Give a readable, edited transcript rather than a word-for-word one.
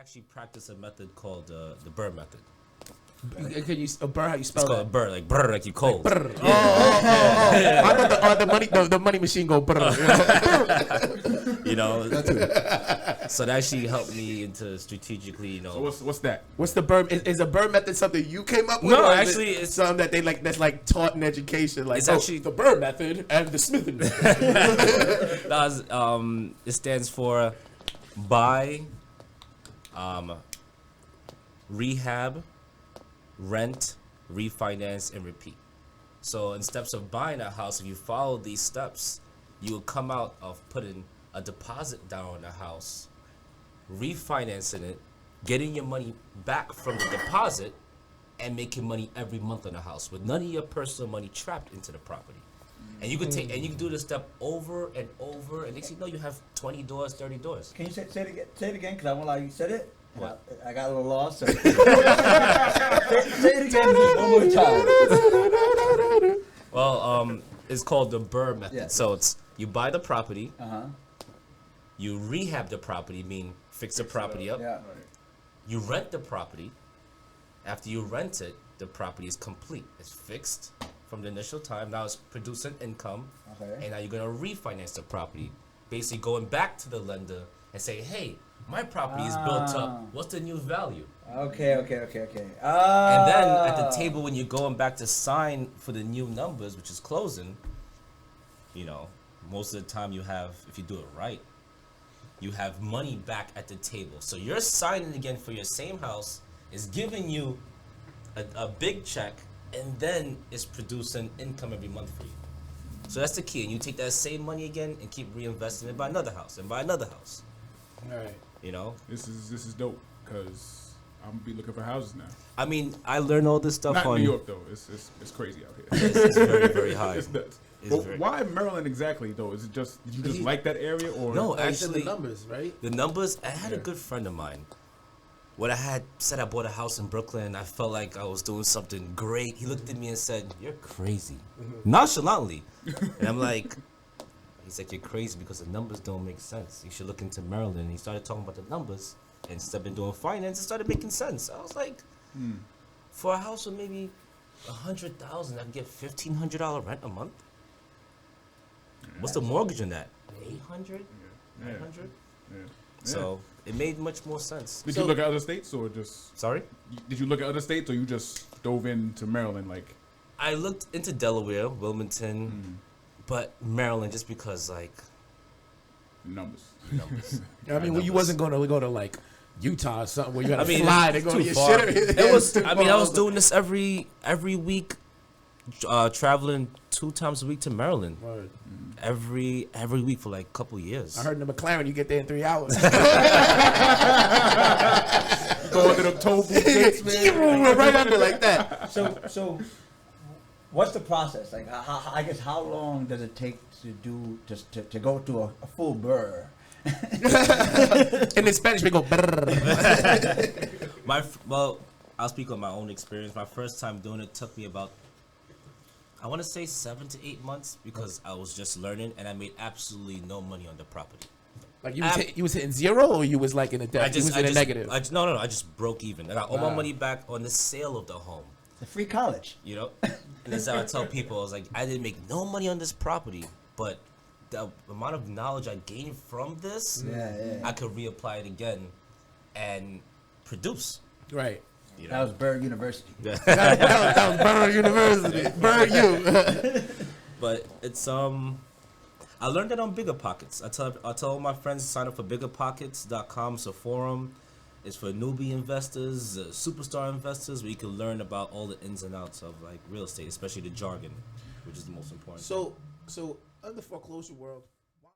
actually practice a method called the Brrrr Method. Can you Brrrr? How you spell It's called that? Brrrr, like Brrrr, like you cold. Like brrrr. I thought the money machine go brrrr. You know, so that actually helped me into strategically, you know. So what's that? What's the Brrrr? Is the Brrrr method something you came up with? No, or is actually, it it's something that they like. That's like taught in education. Like it's actually the Brrrr method and the smithing method. it stands for buy, rehab, rent, refinance, and repeat. So in steps of buying a house, if you follow these steps, you will come out of putting a deposit down on the house, refinancing it, getting your money back from the deposit, and making money every month on the house with none of your personal money trapped into the property. And you can do this step over and over, and next thing you know, you have 20 doors, 30 doors. Can you say it again? Say it again, because I won't lie. You said it. What? I got a little lost. So. say it again one more time. Well, it's called the Brrrr Method. Yeah. So it's you buy the property, Uh-huh. you rehab the property, mean fix the property up. Yeah. You rent the property. After you rent it, the property is complete. It's fixed from the initial time. Now it's producing income. Okay. And now you're gonna refinance the property, basically going back to the lender and say, hey, my property is built up. What's the new value? Okay. And then at the table, when you're going back to sign for the new numbers, which is closing, you know, most of the time you have, if you do it right, you have money back at the table. So you're signing again for your same house, is giving you a big check, and then it's producing income every month for you. So that's the key. And you take that same money again and keep reinvesting it, buy another house and buy another house. All right. You know? This is dope because I'm gonna be looking for houses now. I mean, I learned all this stuff Not on New York though. It's crazy out here. It's very, very high. It's nuts. It's But very- why Maryland exactly though? Is it just you just like that area or No, The actually, numbers, right? the numbers. I had a good friend of mine. When I had said I bought a house in Brooklyn, I felt like I was doing something great. He looked at me and said, "You're crazy," nonchalantly, and I'm like, he's like, "You're crazy because the numbers don't make sense. You should look into Maryland." And he started talking about the numbers, and instead of doing finance, it started making sense. I was like, for a house with maybe $100,000, I can get $1,500 rent a month. What's the mortgage on that? 800, 900. Yeah. So it made much more sense. Did you look at other states or just? Sorry? Did you look at other states or you just dove into Maryland like? I looked into Delaware, Wilmington, but Maryland just because like Numbers. numbers. I mean, well, you wasn't going to go to like Utah or something where you got to I mean, fly to it's go to too your far. shit. It was. I mean, I was doing this every week, traveling 2 times a week to Maryland. Word. Every week for like a couple years. I heard in the McLaren you get there in 3 hours. Go under them toll booth gates, man. Right under like that. So, what's the process? Like, I guess how long does it take to do to go to a full Brrrr? And in Spanish we go brrrr. Well, I'll speak on my own experience. My first time doing it took me about, I want to say 7 to 8 months because I was just learning and I made absolutely no money on the property. Like you was hitting zero or you was like in a debt? You was in a negative. No, I just broke even. I got all my money back on the sale of the home. The free college. You know, and that's how I tell people. I was like, I didn't make no money on this property, but the amount of knowledge I gained from this, I could reapply it again and produce. Right. You That know? was Brrrr University. that was Brrrr University. Brrrr you. But it's I learned it on Bigger Pockets. I tell all my friends to sign up for biggerpockets.com. It's a forum. It's for newbie investors, superstar investors, where you can learn about all the ins and outs of like real estate, especially the jargon, which is the most important. So under foreclosure world,